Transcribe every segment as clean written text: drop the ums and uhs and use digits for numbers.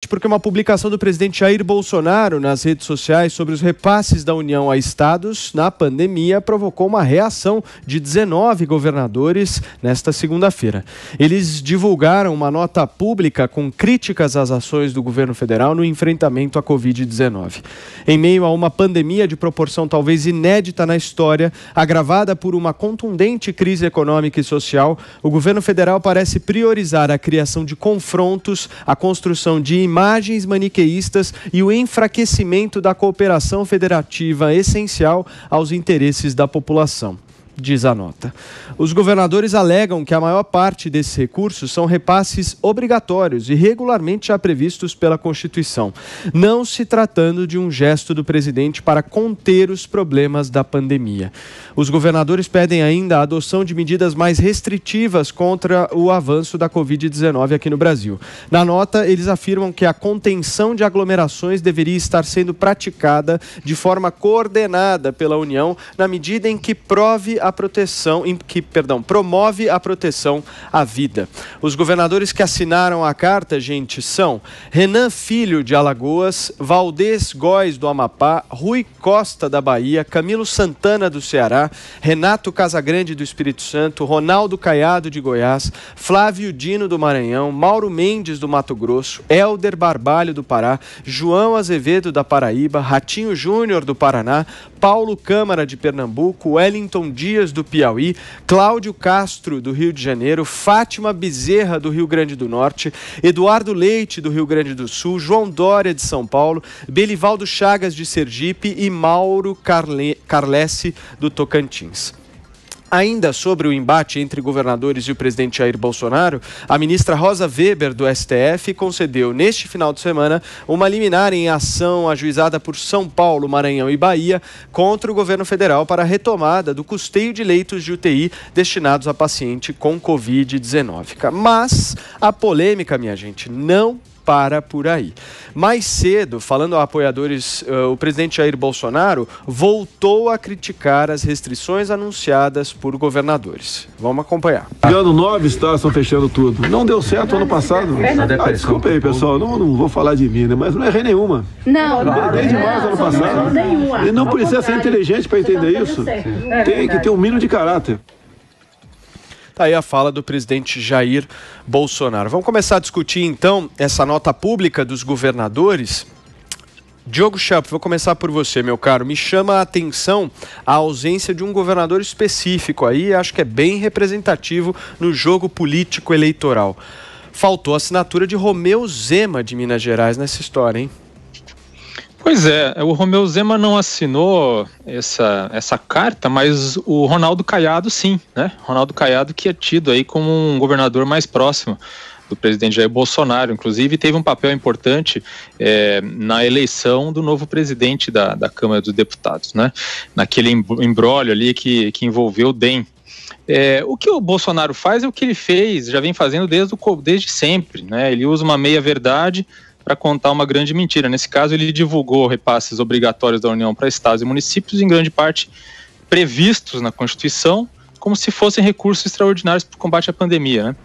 porque uma publicação do presidente Jair Bolsonaro nas redes sociais sobre os repasses da União a estados na pandemia provocou uma reação de 19 governadores nesta segunda-feira. Eles divulgaram uma nota pública com críticas às ações do governo federal no enfrentamento à Covid-19. Em meio a uma pandemia de proporção talvez inédita na história, agravada por uma contundente crise econômica e social, o governo federal parece priorizar a criação de confrontos, a construção de imagens maniqueístas e o enfraquecimento da cooperação federativa essencial aos interesses da população, diz a nota. Os governadores alegam que a maior parte desses recursos são repasses obrigatórios e regularmente já previstos pela Constituição, não se tratando de um gesto do presidente para conter os problemas da pandemia. Os governadores pedem ainda a adoção de medidas mais restritivas contra o avanço da Covid-19 aqui no Brasil. Na nota, eles afirmam que a contenção de aglomerações deveria estar sendo praticada de forma coordenada pela União, na medida em que promove a proteção à vida. Os governadores que assinaram a carta, gente, são Renan Filho, de Alagoas, Valdez Góes, do Amapá, Rui Costa, da Bahia, Camilo Santana, do Ceará, Renato Casagrande, do Espírito Santo, Ronaldo Caiado, de Goiás, Flávio Dino, do Maranhão, Mauro Mendes, do Mato Grosso, Hélder Barbalho, do Pará, João Azevedo, da Paraíba, Ratinho Júnior, do Paraná, Paulo Câmara, de Pernambuco, Wellington Dias, do Piauí, Cláudio Castro, do Rio de Janeiro, Fátima Bezerra, do Rio Grande do Norte, Eduardo Leite, do Rio Grande do Sul, João Dória, de São Paulo, Belivaldo Chagas, de Sergipe e Mauro Carlesse, do Tocantins. Ainda sobre o embate entre governadores e o presidente Jair Bolsonaro, a ministra Rosa Weber, do STF, concedeu neste final de semana uma liminar em ação ajuizada por São Paulo, Maranhão e Bahia contra o governo federal para a retomada do custeio de leitos de UTI destinados a paciente com Covid-19. Mas a polêmica, minha gente, não para por aí. Mais cedo, falando a apoiadores, o presidente Jair Bolsonaro voltou a criticar as restrições anunciadas por governadores. Vamos acompanhar. Ano 9 estados estão fechando tudo. Não deu certo ano passado. Desculpa aí, pessoal, não vou falar de mim, né? Mas não errei nenhuma. Não. Desde março ano passado. E não precisa ser inteligente para entender isso. Tem que ter um mínimo de caráter. Tá aí a fala do presidente Jair Bolsonaro. Vamos começar a discutir, então, essa nota pública dos governadores. Diogo Schelp, vou começar por você, meu caro. Me chama a atenção a ausência de um governador específico aí, acho que é bem representativo no jogo político eleitoral. Faltou a assinatura de Romeu Zema, de Minas Gerais, nessa história, hein? Pois é, o Romeu Zema não assinou essa carta, mas o Ronaldo Caiado sim, né? Ronaldo Caiado, que é tido aí como um governador mais próximo do presidente Jair Bolsonaro, inclusive teve um papel importante na eleição do novo presidente da Câmara dos Deputados, né? Naquele imbróglio ali que envolveu o DEM. O que o Bolsonaro faz é o que ele fez, já vem fazendo desde sempre, né? Ele usa uma meia-verdade para contar uma grande mentira. Nesse caso, ele divulgou repasses obrigatórios da União para estados e municípios, em grande parte previstos na Constituição, como se fossem recursos extraordinários para o combate à pandemia, né?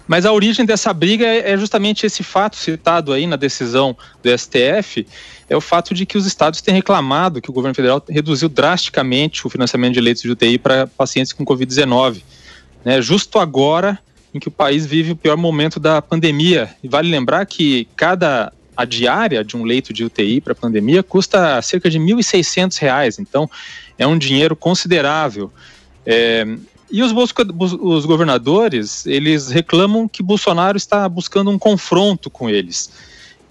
Mas a origem dessa briga é justamente esse fato citado aí na decisão do STF, é o fato de que os estados têm reclamado que o governo federal reduziu drasticamente o financiamento de leitos de UTI para pacientes com Covid-19, né? Justo agora em que o país vive o pior momento da pandemia. E vale lembrar que a diária de um leito de UTI para a pandemia custa cerca de R$ 1.600, então é um dinheiro considerável. E os governadores, eles reclamam que Bolsonaro está buscando um confronto com eles.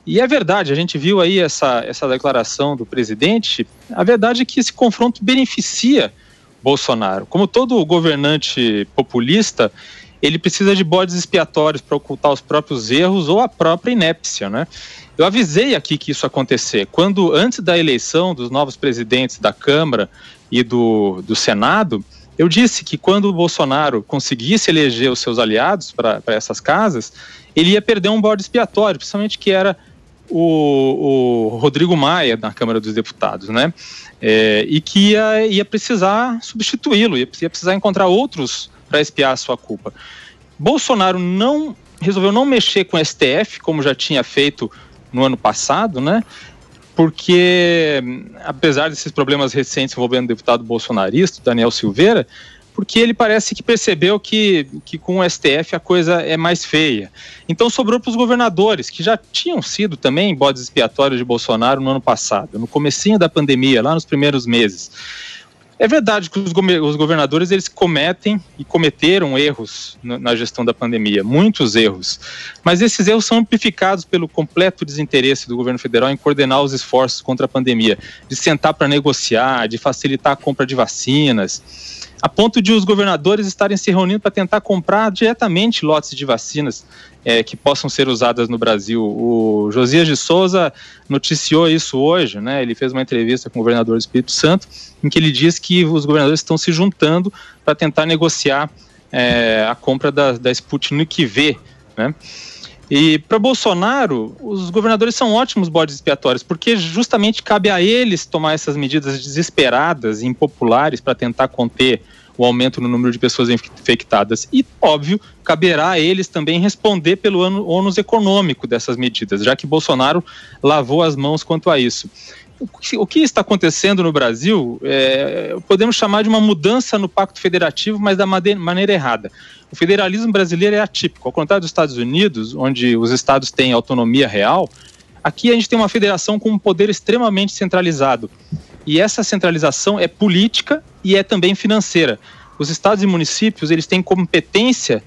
E é verdade, a gente viu aí essa declaração do presidente, a verdade é que esse confronto beneficia Bolsonaro. Como todo governante populista, ele precisa de bodes expiatórios para ocultar os próprios erros ou a própria inépcia, né? Eu avisei aqui que isso ia acontecer. Quando, antes da eleição dos novos presidentes da Câmara e do Senado, eu disse que quando o Bolsonaro conseguisse eleger os seus aliados para essas casas, ele ia perder um bode expiatório, principalmente que era o Rodrigo Maia, na Câmara dos Deputados, né? E que ia precisar substituí-lo, ia precisar encontrar outros para expiar a sua culpa. Bolsonaro resolveu não mexer com o STF, como já tinha feito no ano passado, né? Porque, apesar desses problemas recentes envolvendo o deputado bolsonarista, Daniel Silveira, porque ele parece que percebeu que com o STF a coisa é mais feia. Então sobrou para os governadores, que já tinham sido também bodes expiatórios de Bolsonaro no ano passado, no comecinho da pandemia, lá nos primeiros meses. É verdade que os governadores eles cometem e cometeram erros na gestão da pandemia, muitos erros, mas esses erros são amplificados pelo completo desinteresse do governo federal em coordenar os esforços contra a pandemia, de sentar para negociar, de facilitar a compra de vacinas, a ponto de os governadores estarem se reunindo para tentar comprar diretamente lotes de vacinas que possam ser usadas no Brasil. O Josias de Souza noticiou isso hoje, né? Ele fez uma entrevista com o governador do Espírito Santo, em que ele diz que os governadores estão se juntando para tentar negociar a compra da Sputnik V, né? E para Bolsonaro, os governadores são ótimos bodes expiatórios, porque justamente cabe a eles tomar essas medidas desesperadas e impopulares para tentar conter o aumento no número de pessoas infectadas. E, óbvio, caberá a eles também responder pelo ônus econômico dessas medidas, já que Bolsonaro lavou as mãos quanto a isso. O que está acontecendo no Brasil podemos chamar de uma mudança no Pacto Federativo, mas da maneira errada. O federalismo brasileiro é atípico. Ao contrário dos Estados Unidos, onde os estados têm autonomia real, aqui a gente tem uma federação com um poder extremamente centralizado. E essa centralização é política e é também financeira. Os estados e municípios eles têm competência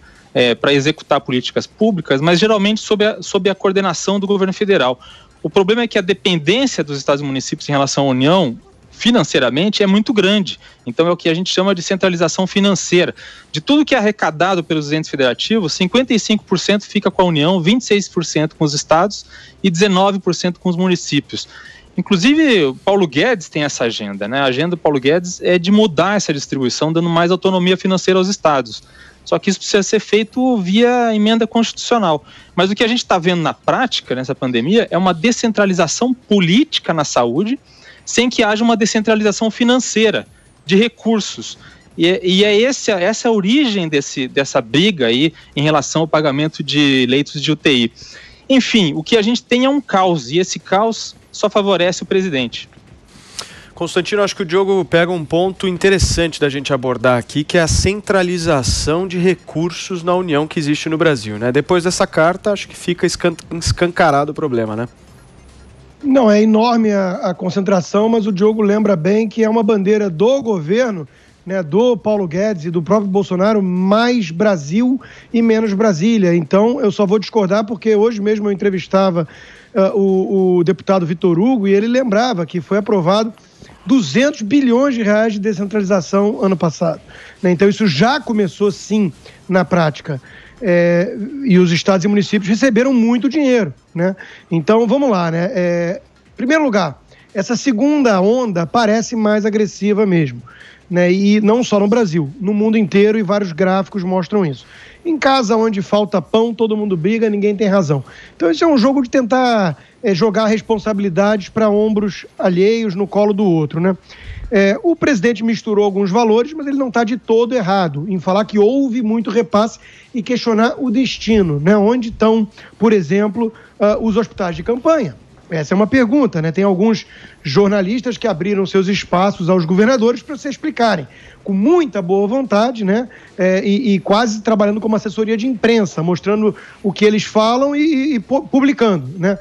para executar políticas públicas, mas geralmente sob a coordenação do governo federal. O problema é que a dependência dos estados e municípios em relação à União, financeiramente, é muito grande. Então é o que a gente chama de centralização financeira. De tudo que é arrecadado pelos entes federativos, 55% fica com a União, 26% com os estados e 19% com os municípios. Inclusive, o Paulo Guedes tem essa agenda, né? A agenda do Paulo Guedes é de mudar essa distribuição, dando mais autonomia financeira aos estados. Só que isso precisa ser feito via emenda constitucional. Mas o que a gente está vendo na prática, nessa pandemia, é uma descentralização política na saúde, sem que haja uma descentralização financeira, de recursos. E essa a origem dessa briga aí em relação ao pagamento de leitos de UTI. Enfim, o que a gente tem é um caos, e esse caos só favorece o presidente. Constantino, acho que o Diogo pega um ponto interessante da gente abordar aqui, que é a centralização de recursos na União que existe no Brasil, né? Depois dessa carta, acho que fica escancarado o problema, né? Não, é enorme a concentração, mas o Diogo lembra bem que é uma bandeira do governo, né, do Paulo Guedes e do próprio Bolsonaro, mais Brasil e menos Brasília. Então, eu só vou discordar porque hoje mesmo eu entrevistava o deputado Vitor Hugo e ele lembrava que foi aprovado 200 bilhões de reais de descentralização ano passado, né? Então isso já começou sim na prática, e os estados e municípios receberam muito dinheiro, né? Então vamos lá, né? Em primeiro lugar, essa segunda onda parece mais agressiva mesmo, né? E não só no Brasil, no mundo inteiro, e vários gráficos mostram isso. Em casa onde falta pão, todo mundo briga, ninguém tem razão. Então esse é um jogo de tentar jogar responsabilidades para ombros alheios no colo do outro, né? O presidente misturou alguns valores, mas ele não está de todo errado em falar que houve muito repasse e questionar o destino, né? Onde estão, por exemplo, os hospitais de campanha? Essa é uma pergunta, né? Tem alguns jornalistas que abriram seus espaços aos governadores para se explicarem, com muita boa vontade, né? E quase trabalhando como assessoria de imprensa, mostrando o que eles falam e publicando, né?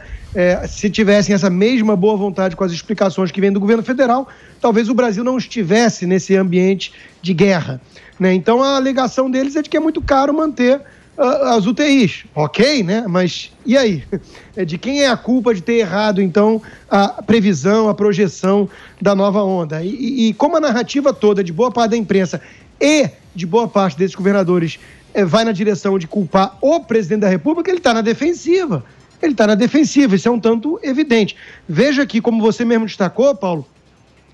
Se tivessem essa mesma boa vontade com as explicações que vêm do governo federal, talvez o Brasil não estivesse nesse ambiente de guerra, né? Então a alegação deles é de que é muito caro manter as UTIs, ok, né? Mas e aí? De quem é a culpa de ter errado, então, a previsão, a projeção da nova onda? E como a narrativa toda de boa parte da imprensa e de boa parte desses governadores vai na direção de culpar o presidente da República, ele está na defensiva. Ele está na defensiva, isso é um tanto evidente. Veja que, como você mesmo destacou, Paulo,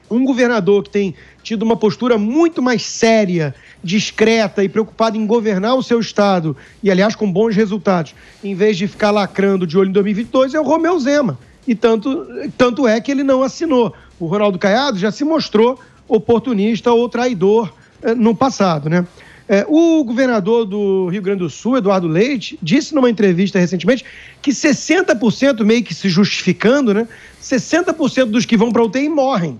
um governador que tem tido uma postura muito mais séria, discreta e preocupado em governar o seu estado, e aliás com bons resultados, em vez de ficar lacrando de olho em 2022, é o Romeu Zema. E tanto é que ele não assinou. O Ronaldo Caiado já se mostrou oportunista ou traidor no passado, né? O governador do Rio Grande do Sul, Eduardo Leite, disse numa entrevista recentemente que 60%, meio que se justificando, né, 60% dos que vão para a UTI morrem.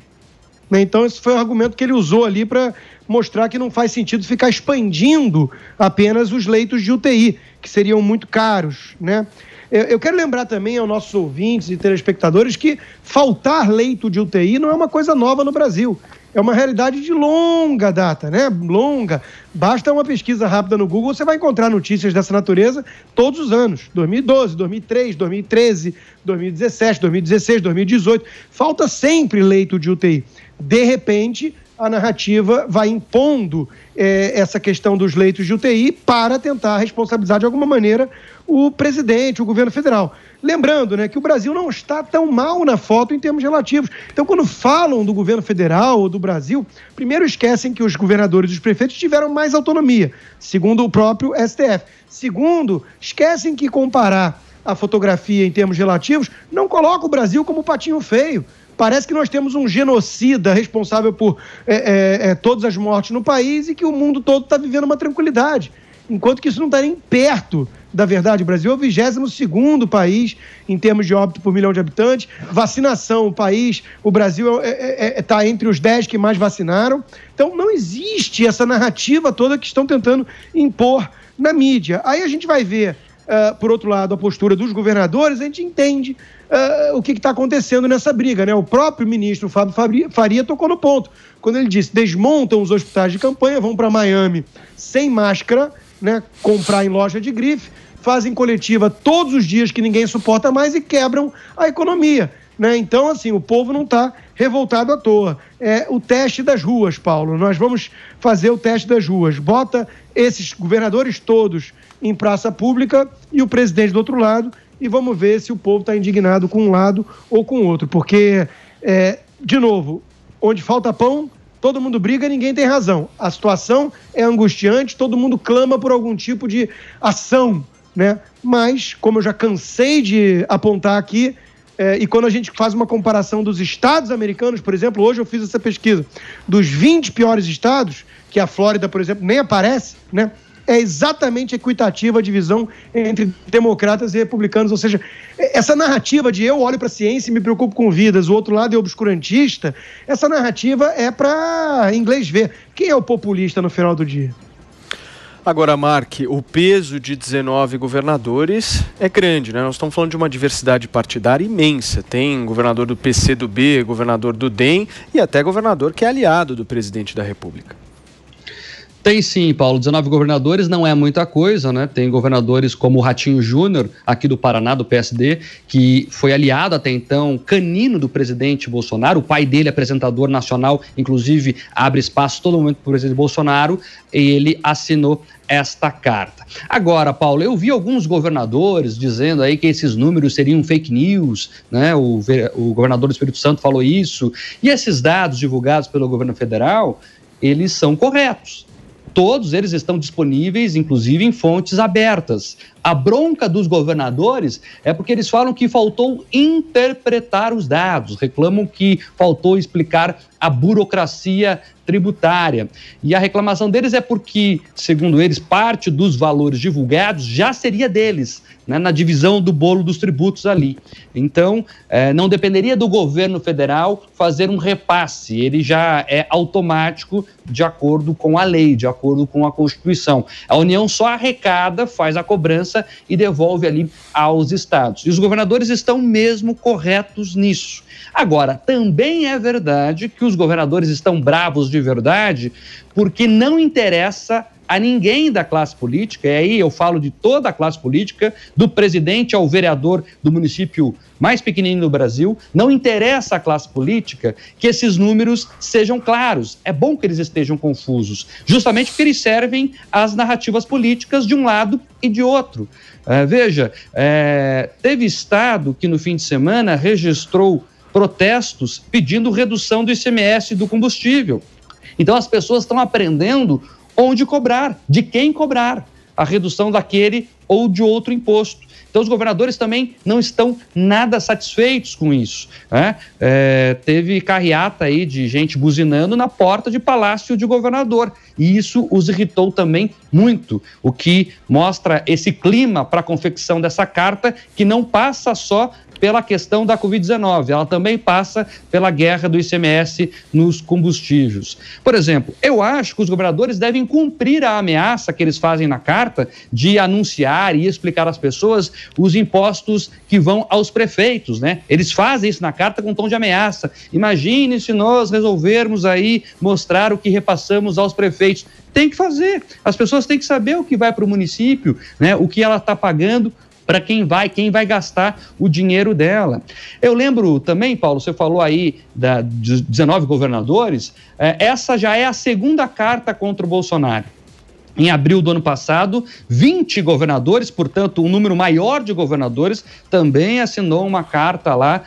Então, esse foi o argumento que ele usou ali para mostrar que não faz sentido ficar expandindo apenas os leitos de UTI, que seriam muito caros, né? Eu quero lembrar também aos nossos ouvintes e telespectadores que faltar leito de UTI não é uma coisa nova no Brasil. É uma realidade de longa data, né? Longa. Basta uma pesquisa rápida no Google, você vai encontrar notícias dessa natureza todos os anos. 2012, 2003, 2013, 2017, 2016, 2018. Falta sempre leito de UTI. De repente, a narrativa vai impondo essa questão dos leitos de UTI para tentar responsabilizar de alguma maneira o presidente, o governo federal. Lembrando, né, que o Brasil não está tão mal na foto em termos relativos. Então, quando falam do governo federal ou do Brasil, primeiro esquecem que os governadores e os prefeitos tiveram mais autonomia, segundo o próprio STF. Segundo, esquecem que comparar a fotografia em termos relativos não coloca o Brasil como patinho feio. Parece que nós temos um genocida responsável por todas as mortes no país e que o mundo todo está vivendo uma tranquilidade. Enquanto que isso não está nem perto da verdade. O Brasil é o 22º país em termos de óbito por milhão de habitantes. Vacinação, o Brasil está entre os 10 que mais vacinaram. Então, não existe essa narrativa toda que estão tentando impor na mídia. Aí a gente vai ver, por outro lado, a postura dos governadores, a gente entende o que está acontecendo nessa briga, né? O próprio ministro Fábio Faria tocou no ponto, quando ele disse: desmontam os hospitais de campanha, vão para Miami sem máscara, né, comprar em loja de grife, fazem coletiva todos os dias que ninguém suporta mais e quebram a economia, né? Então, assim, o povo não está revoltado à toa. É o teste das ruas, Paulo. Nós vamos fazer o teste das ruas. Bota esses governadores todos em praça pública e o presidente do outro lado e vamos ver se o povo está indignado com um lado ou com o outro. Porque, de novo, onde falta pão, todo mundo briga, ninguém tem razão. A situação é angustiante, todo mundo clama por algum tipo de ação, né? Mas, como eu já cansei de apontar aqui, e quando a gente faz uma comparação dos estados americanos, por exemplo, hoje eu fiz essa pesquisa, dos 20 piores estados, que a Flórida, por exemplo, nem aparece, né? É exatamente equitativa a divisão entre democratas e republicanos, ou seja, essa narrativa de eu olho para a ciência e me preocupo com vidas, o outro lado é obscurantista, essa narrativa é para inglês ver. Quem é o populista no final do dia? Agora, Mark, o peso de 19 governadores é grande, né? Nós estamos falando de uma diversidade partidária imensa. Tem governador do PCdoB, governador do DEM e até governador que é aliado do presidente da República. Tem sim, Paulo, 19 governadores não é muita coisa, né? Tem governadores como o Ratinho Júnior, aqui do Paraná, do PSD, que foi aliado até então, canino do presidente Bolsonaro, o pai dele, apresentador nacional, inclusive abre espaço todo momento para o presidente Bolsonaro, e ele assinou esta carta. Agora, Paulo, eu vi alguns governadores dizendo aí que esses números seriam fake news, né? O governador do Espírito Santo falou isso, e esses dados divulgados pelo governo federal, eles são corretos. Todos eles estão disponíveis, inclusive em fontes abertas. A bronca dos governadores é porque eles falam que faltou interpretar os dados, reclamam que faltou explicar a burocracia tributária. E a reclamação deles é porque, segundo eles, parte dos valores divulgados já seria deles, né, na divisão do bolo dos tributos ali. Então, não dependeria do governo federal fazer um repasse, ele já é automático de acordo com a lei, de acordo com a Constituição. A União só arrecada, faz a cobrança e devolve ali aos estados. E os governadores estão mesmo corretos nisso. Agora, também é verdade que os governadores estão bravos de verdade porque não interessa a ninguém da classe política, e aí eu falo de toda a classe política, do presidente ao vereador do município mais pequenininho do Brasil, não interessa à classe política que esses números sejam claros. É bom que eles estejam confusos, justamente porque eles servem às narrativas políticas de um lado e de outro. Veja, teve estado que no fim de semana registrou protestos pedindo redução do ICMS do combustível. Então as pessoas estão aprendendo onde cobrar, de quem cobrar a redução daquele ou de outro imposto. Então, os governadores também não estão nada satisfeitos com isso, né? Teve carreata aí de gente buzinando na porta de palácio de governador, e isso os irritou também muito, o que mostra esse clima para a confecção dessa carta, que não passa só pela questão da Covid-19, ela também passa pela guerra do ICMS nos combustíveis. Por exemplo, eu acho que os governadores devem cumprir a ameaça que eles fazem na carta de anunciar e explicar às pessoas os impostos que vão aos prefeitos, né? Eles fazem isso na carta com tom de ameaça. Imagine se nós resolvermos aí mostrar o que repassamos aos prefeitos. Tem que fazer. As pessoas têm que saber o que vai para o município, né? O que ela está pagando, para quem vai gastar o dinheiro dela. Eu lembro também, Paulo, você falou aí de 19 governadores, essa já é a segunda carta contra o Bolsonaro. Em abril do ano passado, 20 governadores, portanto, um número maior de governadores, também assinou uma carta lá.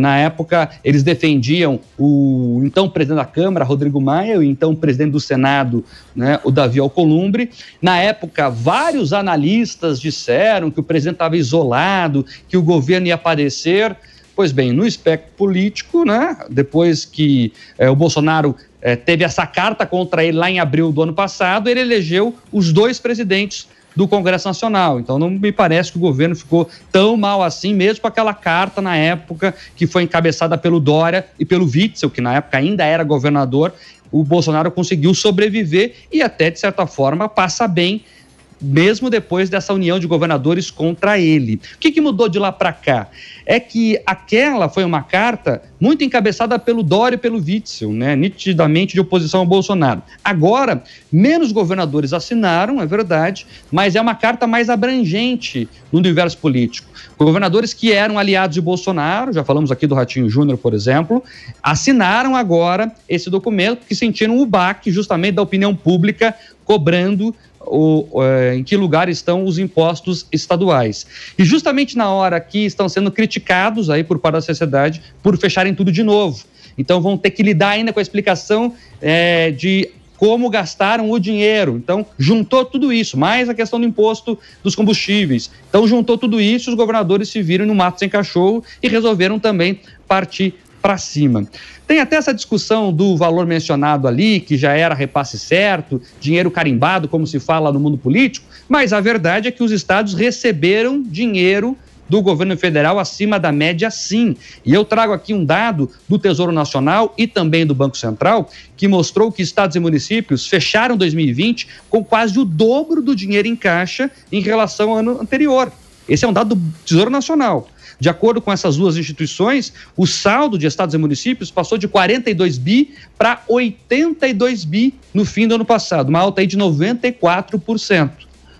Na época, eles defendiam o então presidente da Câmara, Rodrigo Maia, e o então presidente do Senado, né, o Davi Alcolumbre. Na época, vários analistas disseram que o presidente estava isolado, que o governo ia padecer. Pois bem, no espectro político, né, depois que o Bolsonaro teve essa carta contra ele lá em abril do ano passado, ele elegeu os 2 presidentes do Congresso Nacional. Então não me parece que o governo ficou tão mal assim, mesmo com aquela carta na época que foi encabeçada pelo Dória e pelo Witzel, que na época ainda era governador. O Bolsonaro conseguiu sobreviver e até, de certa forma, passa bem, mesmo depois dessa união de governadores contra ele. O que mudou de lá para cá? É que aquela foi uma carta muito encabeçada pelo Dória e pelo Witzel, né? Nitidamente de oposição ao Bolsonaro. Agora, menos governadores assinaram, é verdade, mas é uma carta mais abrangente no universo político. Governadores que eram aliados de Bolsonaro, já falamos aqui do Ratinho Júnior, por exemplo, assinaram agora esse documento, que sentiram o baque justamente da opinião pública cobrando em que lugar estão os impostos estaduais. E justamente na hora que estão sendo criticados aí por parte da sociedade por fecharem tudo de novo. Então vão ter que lidar ainda com a explicação de como gastaram o dinheiro. Então juntou tudo isso, mais a questão do imposto dos combustíveis. Então juntou tudo isso, os governadores se viram no mato sem cachorro e resolveram também partir para cima. Tem até essa discussão do valor mencionado ali, que já era repasse certo, dinheiro carimbado, como se fala no mundo político, mas a verdade é que os estados receberam dinheiro do governo federal acima da média, sim. E eu trago aqui um dado do Tesouro Nacional e também do Banco Central, que mostrou que estados e municípios fecharam 2020 com quase o dobro do dinheiro em caixa em relação ao ano anterior. Esse é um dado do Tesouro Nacional. De acordo com essas duas instituições, o saldo de estados e municípios passou de 42 bi para 82 bi no fim do ano passado, uma alta aí de 94%.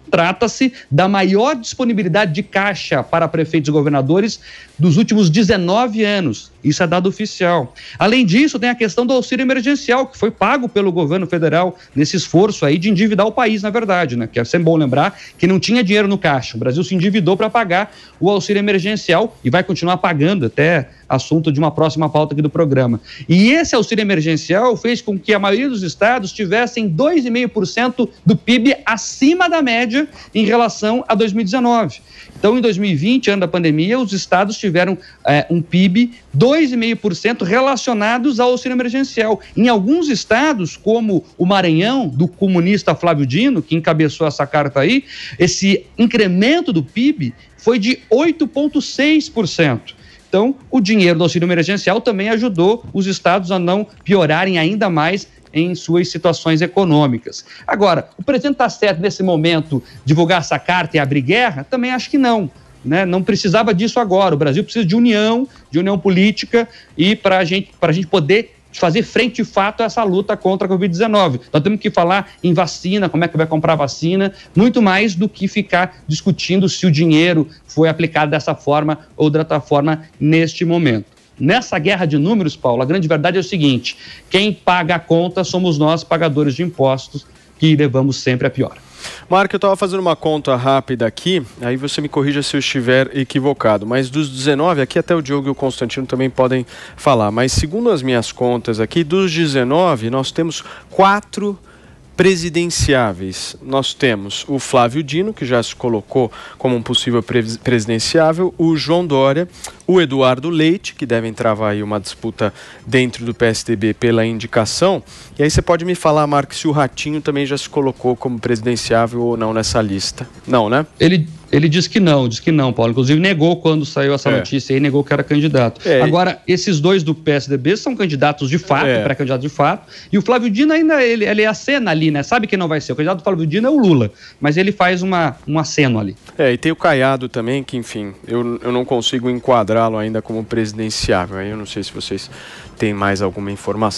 Trata-se da maior disponibilidade de caixa para prefeitos e governadores dos últimos 19 anos. Isso é dado oficial. Além disso, tem a questão do auxílio emergencial, que foi pago pelo governo federal nesse esforço aí de endividar o país, na verdade, né? Que é sempre bom lembrar que não tinha dinheiro no caixa. O Brasil se endividou para pagar o auxílio emergencial e vai continuar pagando, até assunto de uma próxima pauta aqui do programa. E esse auxílio emergencial fez com que a maioria dos estados tivessem 2,5% do PIB acima da média em relação a 2019. Então, em 2020, ano da pandemia, os estados tiveram um PIB 2,5% relacionados ao auxílio emergencial. Em alguns estados, como o Maranhão, do comunista Flávio Dino, que encabeçou essa carta aí, esse incremento do PIB foi de 8,6%. Então, o dinheiro do auxílio emergencial também ajudou os estados a não piorarem ainda mais em suas situações econômicas. Agora, o presidente está certo nesse momento divulgar essa carta e abrir guerra? Também acho que não, né? Não precisava disso agora. O Brasil precisa de união política e para a gente poder fazer frente de fato a essa luta contra a Covid-19. Nós temos que falar em vacina, como é que vai comprar vacina, muito mais do que ficar discutindo se o dinheiro foi aplicado dessa forma ou de outra forma neste momento. Nessa guerra de números, Paulo, a grande verdade é o seguinte: quem paga a conta somos nós, pagadores de impostos, que levamos sempre a pior. Marco, eu estava fazendo uma conta rápida aqui, aí você me corrija se eu estiver equivocado, mas dos 19, aqui até o Diogo e o Constantino também podem falar, mas segundo as minhas contas aqui, dos 19, nós temos 4 presidenciáveis. Nós temos o Flávio Dino, que já se colocou como um possível presidenciável, o João Dória, o Eduardo Leite, que devem travar aí uma disputa dentro do PSDB pela indicação. E aí você pode me falar, Marcos, se o Ratinho também já se colocou como presidenciável ou não nessa lista. Não, né? Ele diz que não, Paulo. Inclusive negou quando saiu essa notícia aí, negou que era candidato. Agora, esses dois do PSDB são candidatos de fato, pré-candidatos de fato, e o Flávio Dino ainda, ele acena ali, né? Sabe quem não vai ser? O candidato do Flávio Dino é o Lula, mas ele faz um aceno ali. E tem o Caiado também, que enfim, eu não consigo enquadrá-lo ainda como presidenciável. Aí eu não sei se vocês têm mais alguma informação.